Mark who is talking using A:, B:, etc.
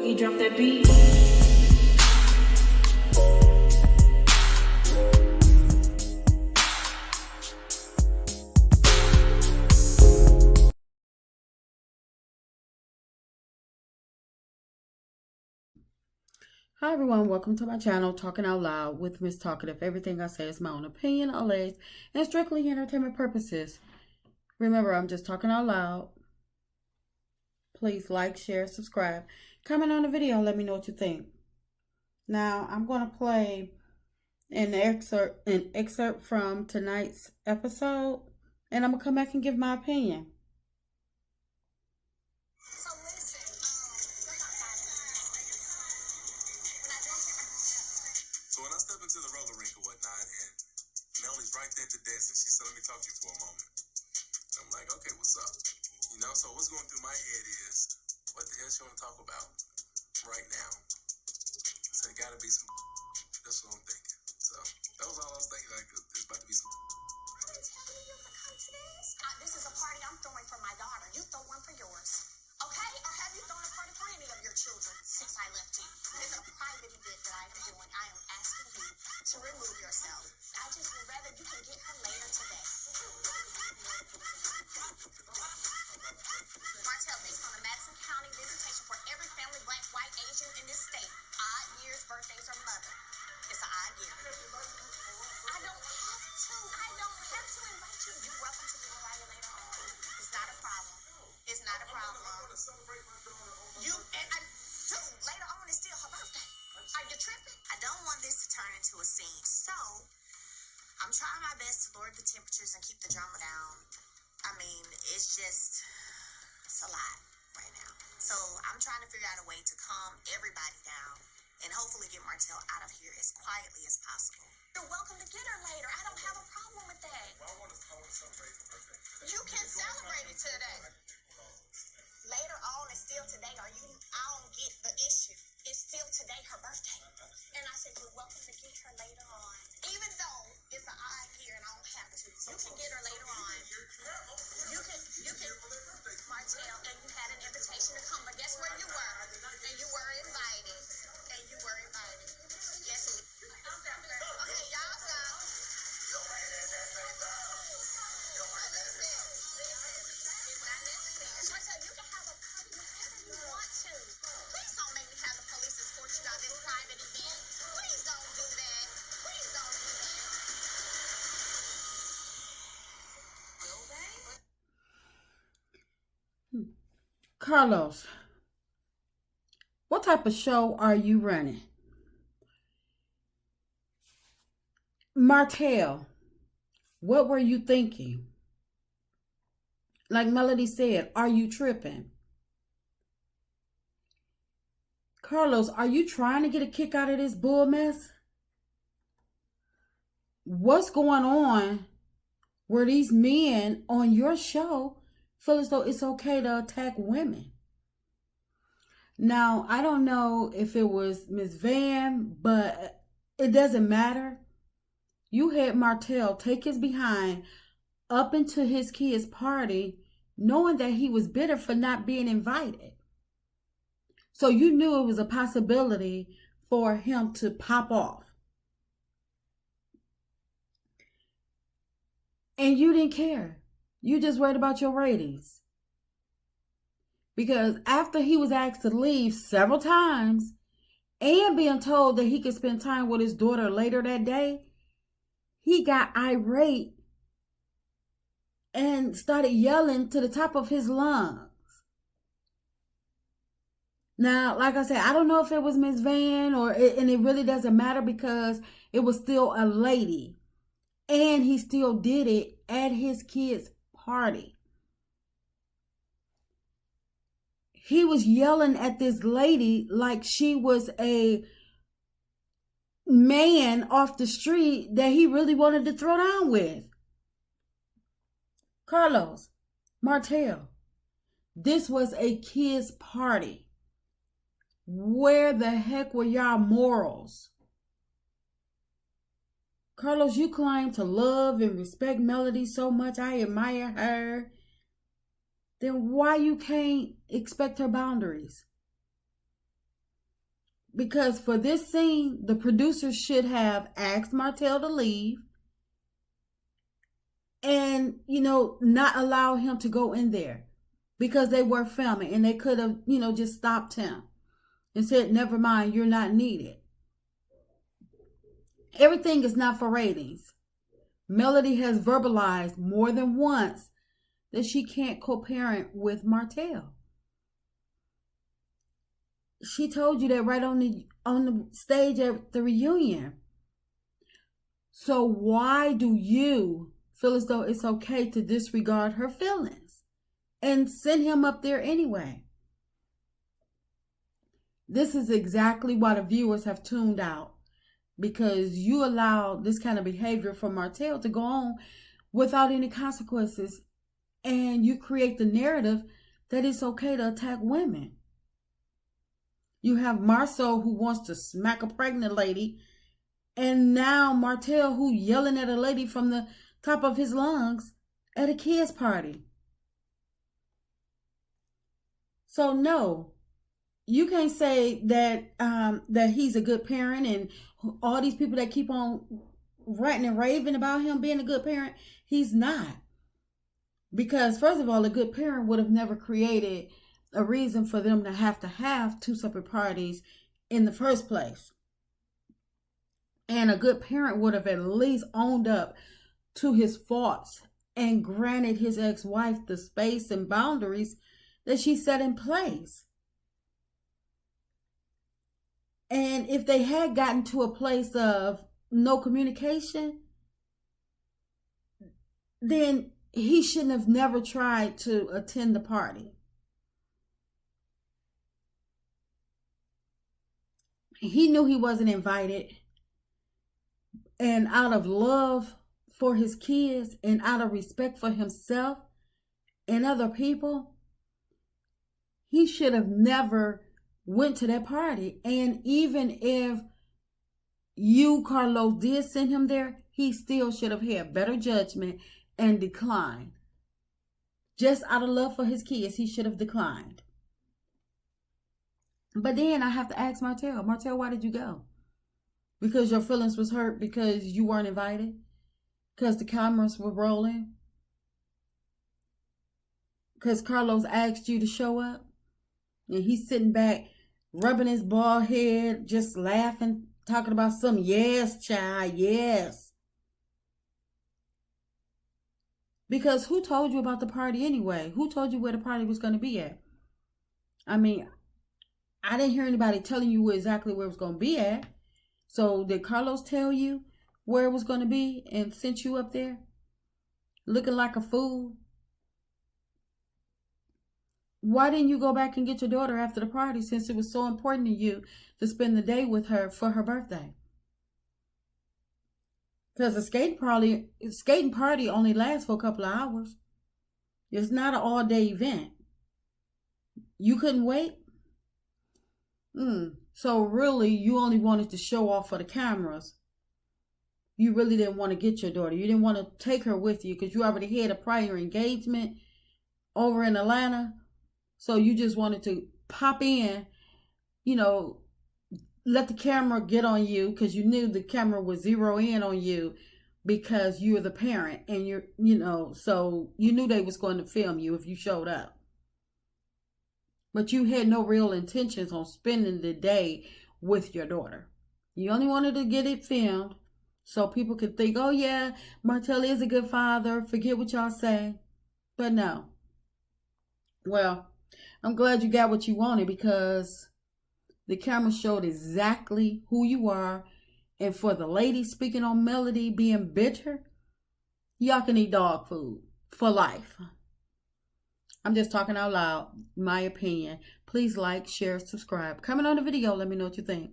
A: Boogie, drop that beat.
B: Hi everyone, welcome to my channel, Talking Out Loud with Miss Talkative. Everything I say is my own opinion, alleged, and strictly entertainment purposes. Remember, I'm just talking out loud. Please like, share, subscribe, comment on the video, and let me know what you think. Now, I'm going to play an excerpt from tonight's episode, and I'm going to come back and give my opinion.
C: So when I step into the roller rink or whatnot, and Melly's right there at the desk, and she said, "Let me talk to you for a moment." I'm like, "Okay, what's up?" So what's going through my head is, what the hell she want to talk about right now? So it got to be some. That's what I'm thinking. So that was all I was thinking. Like, there's about to be some.
D: I didn't tell you to come to this. This is a party I'm throwing for my daughter. You throw one for yours. Okay? Or have you thrown a party for any of your children since I left you? It's a private event that I am doing. I am asking you to remove yourself. I just would rather you can get her later today. Martell, based on the Madison County visitation for every family, black, white, Asian in this state, odd years, birthdays, or mother. It's an odd year. I don't have to invite you. You're welcome to be invited later on. It's not a problem. It's not a problem.
C: I want to celebrate my daughter.
D: Later on is still her birthday. Are you tripping? I don't want this to turn into a scene. So, I'm trying my best to lower the temperatures and keep the drama down. I mean, it's a lot right now. So, I'm trying to figure out a way to calm everybody down and hopefully get Martell out of here as quietly as possible. You're welcome to get her later. I don't have a problem with that.
C: I want to celebrate her birthday.
D: You can celebrate it today. Later on is still today. I don't get the issue. It's still today, her birthday. And I said, you're welcome to get her later on. Even though it's an odd year and I don't have to. You can get her later on. You can, Martell, and you had an invitation to come, but guess where you were? And you were invited. Yes, okay, y'all stop. Martell, you can have a party whenever you want to. Please don't make me have the police escort you out this private event. Please don't do that. Will they?
B: Carlos, what type of show are you running? Martell, what were you thinking? Like Melody said, are you tripping? Carlos, are you trying to get a kick out of this bull mess? What's going on where these men on your show feel as though it's okay to attack women? Now, I don't know if it was Ms. Van, but it doesn't matter. You had Martell take his behind up into his kid's party, knowing that he was bitter for not being invited. So you knew it was a possibility for him to pop off. And you didn't care. You just worried about your ratings. Because after he was asked to leave several times and being told that he could spend time with his daughter later that day, he got irate and started yelling to the top of his lungs. Now, like I said, I don't know if it was Miss Van and it really doesn't matter because it was still a lady. And he still did it at his kid's party. He was yelling at this lady like she was a man off the street that he really wanted to throw down with. Carlos, Martell, this was a kid's party. Where the heck were y'all morals? Carlos, you claim to love and respect Melody so much. I admire her. Then why you can't expect her boundaries? Because for this scene, the producers should have asked Martell to leave and, not allow him to go in there because they were filming, and they could have, just stopped him and said, never mind, you're not needed. Everything is not for ratings. Melody has verbalized more than once that she can't co-parent with Martell. She told you that right on the stage at the reunion. So why do you feel as though it's okay to disregard her feelings and send him up there anyway? This is exactly why the viewers have tuned out, because you allow this kind of behavior from Martell to go on without any consequences, and you create the narrative that it's okay to attack women. You have Marceau, who wants to smack a pregnant lady, and now Martell, who yelling at a lady from the top of his lungs at a kid's party. So no, you can't say that that he's a good parent, and all these people that keep on ranting and raving about him being a good parent, he's not. Because first of all, a good parent would have never created a reason for them to have two separate parties in the first place. And a good parent would have at least owned up to his faults and granted his ex-wife the space and boundaries that she set in place. And if they had gotten to a place of no communication, then he shouldn't have never tried to attend the party. He knew he wasn't invited. And out of love for his kids and out of respect for himself and other people, he should have never went to that party. And even if you, Carlos, did send him there, he still should have had better judgment and declined. Just out of love for his kids, he should have declined. But then I have to ask Martell, why did you go? Because your feelings was hurt because you weren't invited? Because the cameras were rolling? Because Carlos asked you to show up? And he's sitting back, rubbing his bald head, just laughing, talking about some yes, child, yes. Because who told you about the party anyway? Who told you where the party was going to be at? I mean, I didn't hear anybody telling you exactly where it was going to be at. So did Carlos tell you where it was going to be and sent you up there looking like a fool? Why didn't you go back and get your daughter after the party, since it was so important to you to spend the day with her for her birthday? Because a skating party only lasts for a couple of hours. It's not an all-day event. You couldn't wait? So really, you only wanted to show off for the cameras. You really didn't want to get your daughter. You didn't want to take her with you because you already had a prior engagement over in Atlanta. So you just wanted to pop in, let the camera get on you because you knew the camera would zero in on you because you were the parent, and so you knew they was going to film you if you showed up. But you had no real intentions on spending the day with your daughter. You only wanted to get it filmed so people could think, oh yeah, Martell is a good father. Forget what y'all say. But no. Well, I'm glad you got what you wanted, because the camera showed exactly who you are. And for the lady speaking on Melody being bitter, y'all can eat dog food for life. I'm just talking out loud, my opinion. Please like, share, subscribe. Comment on the video. Let me know what you think.